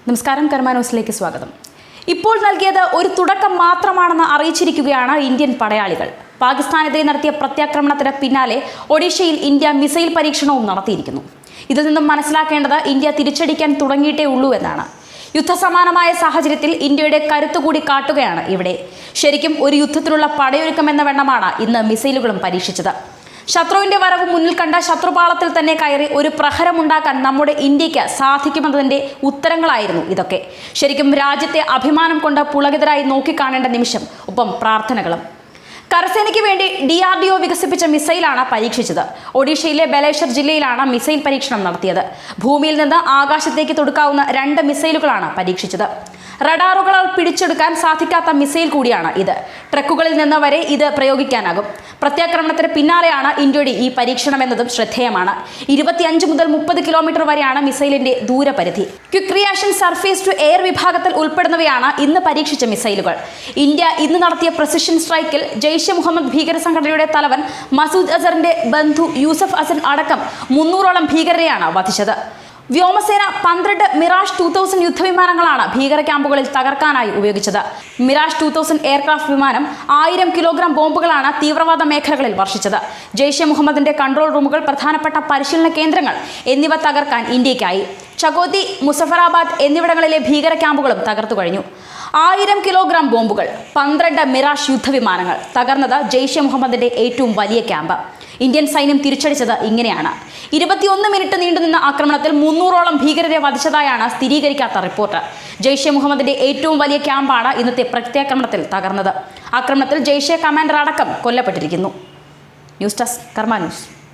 നമസ്കാരം, കർമ്മ ന്യൂസിലേക്ക് സ്വാഗതം. ഇപ്പോൾ നൽകിയത് ഒരു തുടക്കം മാത്രമാണെന്ന് അറിയിച്ചിരിക്കുകയാണ് ഇന്ത്യൻ പടയാളികൾ. പാകിസ്ഥാനെതിരെ നടത്തിയ പ്രത്യാക്രമണത്തിന് പിന്നാലെ ഒഡീഷയിൽ ഇന്ത്യ മിസൈൽ പരീക്ഷണവും നടത്തിയിരിക്കുന്നു. ഇതിൽ നിന്നും മനസ്സിലാക്കേണ്ടത് ഇന്ത്യ തിരിച്ചടിക്കാൻ തുടങ്ങിയിട്ടേ ഉള്ളൂ എന്നാണ്. യുദ്ധസമാനമായ സാഹചര്യത്തിൽ ഇന്ത്യയുടെ കരുത്തുകൂടി കാട്ടുകയാണ് ഇവിടെ. ശരിക്കും ഒരു യുദ്ധത്തിലുള്ള പടയൊരുക്കം എന്ന വണ്ണമാണ് ഇന്ന് മിസൈലുകളും പരീക്ഷിച്ചത്. ശത്രുവിന്റെ വരവ് മുന്നിൽ കണ്ട ശത്രുപാളത്തിൽ തന്നെ കയറി ഒരു പ്രഹരമുണ്ടാക്കാൻ നമ്മുടെ ഇന്ത്യക്ക് സാധിക്കുമെന്നതിന്റെ ഉത്തരങ്ങളായിരുന്നു ഇതൊക്കെ. ശരിക്കും രാജ്യത്തെ അഭിമാനം കൊണ്ട് പുളകിതരായി നോക്കിക്കാണേണ്ട നിമിഷം, ഒപ്പം പ്രാർത്ഥനകളും. കരസേനയ്ക്ക് വേണ്ടി DRDO വികസിപ്പിച്ച മിസൈലാണ് പരീക്ഷിച്ചത്. ഒഡീഷയിലെ ബലേശ്വർ ജില്ലയിലാണ് മിസൈൽ പരീക്ഷണം നടത്തിയത്. ഭൂമിയിൽ നിന്ന് ആകാശത്തേക്ക് തൊടുക്കാവുന്ന 2 മിസൈലുകളാണ് പരീക്ഷിച്ചത്. റഡാറുകളാൽ പിടിച്ചെടുക്കാൻ സാധിക്കാത്ത മിസൈൽ കൂടിയാണ് ഇത്. ട്രക്കുകളിൽ നിന്ന് വരെ ഇത് പ്രയോഗിക്കാനാകും. പ്രത്യാക്രമണത്തിന് പിന്നാലെയാണ് ഇന്ത്യയുടെ ഈ പരീക്ഷണം എന്നതും ശ്രദ്ധേയമാണ്. 25 മുതൽ 30 കിലോമീറ്റർ വരെയാണ് മിസൈലിന്റെ ദൂരപരിധി. Quick reaction surface to air വിഭാഗത്തിൽ ഉൾപ്പെടുന്നവയാണ് ഇന്ന് പരീക്ഷിച്ച മിസൈലുകൾ. ഇന്ത്യ ഇന്ന് നടത്തിയ പ്രിസിഷൻ സ്ട്രൈക്കിൽ ജെയ്ഷെ മുഹമ്മദ് ഭീകര സംഘടനയുടെ തലവൻ മസൂദ് അസറിന്റെ ബന്ധു യൂസഫ് അസൻ അടക്കം 300ഓളം ഭീകരരെയാണ് വധിച്ചത്. വ്യോമസേന 12 മിറാഷ് 2000 യുദ്ധവിമാനങ്ങളാണ് ഭീകര ക്യാമ്പുകളിൽ തകർക്കാനായി ഉപയോഗിച്ചത്. മിറാഷ് 2000 എയർക്രാഫ്റ്റ് വിമാനം 1000 കിലോഗ്രാം ബോംബുകളാണ് തീവ്രവാദ മേഖലകളിൽ വർഷിച്ചത്. ജെയ്ഷെ മുഹമ്മദിന്റെ കൺട്രോൾ റൂമുകൾ, പ്രധാനപ്പെട്ട പരിശീലന കേന്ദ്രങ്ങൾ എന്നിവ തകർക്കാൻ ഇന്ത്യക്കായി. ചകോതി, മുസഫറാബാദ് എന്നിവിടങ്ങളിലെ ഭീകര ക്യാമ്പുകളും തകർത്തു കഴിഞ്ഞു. 1000 കിലോഗ്രാം ബോംബുകൾ, 12 മിറാഷ് യുദ്ധവിമാനങ്ങൾ തകർന്നത് ജെയ്ഷെ മുഹമ്മദിന്റെ ഏറ്റവും വലിയ ക്യാമ്പ്. ഇന്ത്യൻ സൈന്യം തിരിച്ചടിച്ചത് ഇങ്ങനെയാണ്. 21 മിനിറ്റ് നീണ്ടുനിന്ന ആക്രമണത്തിൽ 300ഓളം ഭീകരരെ വധിച്ചതായാണ് സ്ഥിരീകരിക്കാത്ത റിപ്പോർട്ട്. ജെയ്ഷെ മുഹമ്മദിന്റെ ഏറ്റവും വലിയ ക്യാമ്പാണ് ഇന്നത്തെ പ്രത്യാക്രമണത്തിൽ തകർന്നത്. ആക്രമണത്തിൽ ജെയ്ഷെ കമാൻഡർ അടക്കം കൊല്ലപ്പെട്ടിരിക്കുന്നു. ന്യൂസ് ഡെസ്ക്, കർമ്മ ന്യൂസ്.